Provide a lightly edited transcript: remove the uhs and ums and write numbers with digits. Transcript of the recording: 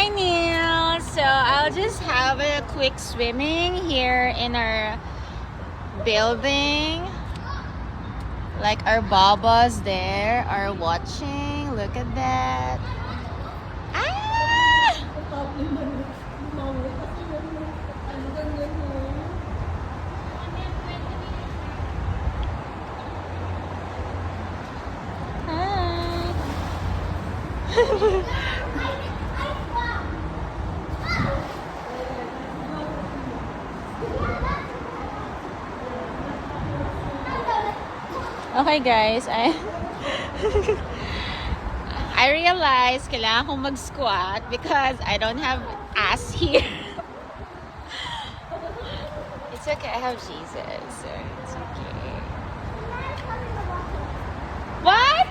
Hi, Neil. So I'll just have a quick swimming here in our building. Like our babas there are watching. Look at that. Ah! Hi. Okay guys, I realized kailangan kong mag-squat because I don't have ass here. It's okay, I have Jesus, so it's okay. What?